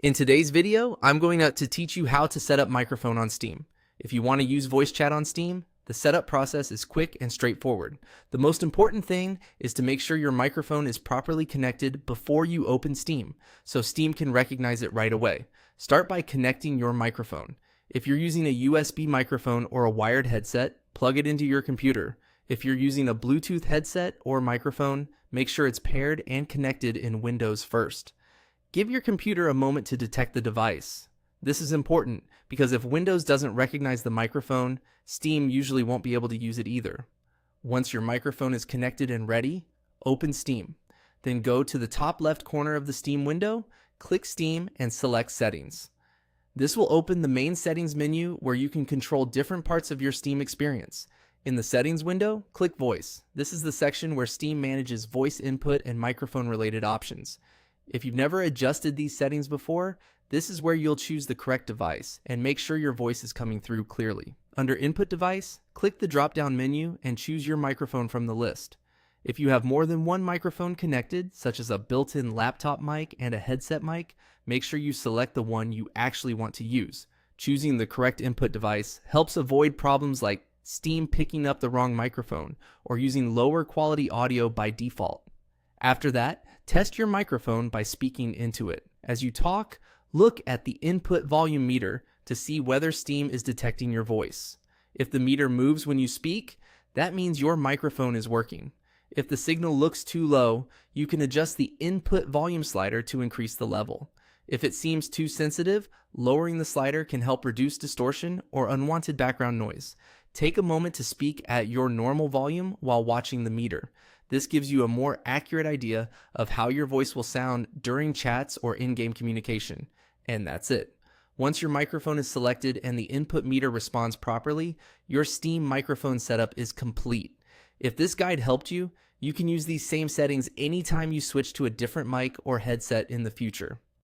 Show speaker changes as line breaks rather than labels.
In today's video, I'm going to teach you how to set up microphone on Steam. If you want to use voice chat on Steam, the setup process is quick and straightforward. The most important thing is to make sure your microphone is properly connected before you open Steam, so Steam can recognize it right away. Start by connecting your microphone. If you're using a USB microphone or a wired headset, plug it into your computer. If you're using a Bluetooth headset or microphone, make sure it's paired and connected in Windows first. Give your computer a moment to detect the device. This is important because if Windows doesn't recognize the microphone, Steam usually won't be able to use it either. Once your microphone is connected and ready, open Steam. Then go to the top left corner of the Steam window, click Steam and select Settings. This will open the main settings menu where you can control different parts of your Steam experience. In the settings window, click Voice. This is the section where Steam manages voice input and microphone related options. If you've never adjusted these settings before, this is where you'll choose the correct device and make sure your voice is coming through clearly. Under Input Device, click the drop-down menu and choose your microphone from the list. If you have more than one microphone connected, such as a built-in laptop mic and a headset mic, make sure you select the one you actually want to use. Choosing the correct input device helps avoid problems like Steam picking up the wrong microphone or using lower quality audio by default. After that, test your microphone by speaking into it. As you talk, look at the input volume meter to see whether Steam is detecting your voice. If the meter moves when you speak, that means your microphone is working. If the signal looks too low, you can adjust the input volume slider to increase the level. If it seems too sensitive, lowering the slider can help reduce distortion or unwanted background noise. Take a moment to speak at your normal volume while watching the meter. This gives you a more accurate idea of how your voice will sound during chats or in-game communication. And that's it. Once your microphone is selected and the input meter responds properly, your Steam microphone setup is complete. If this guide helped you, you can use these same settings anytime you switch to a different mic or headset in the future.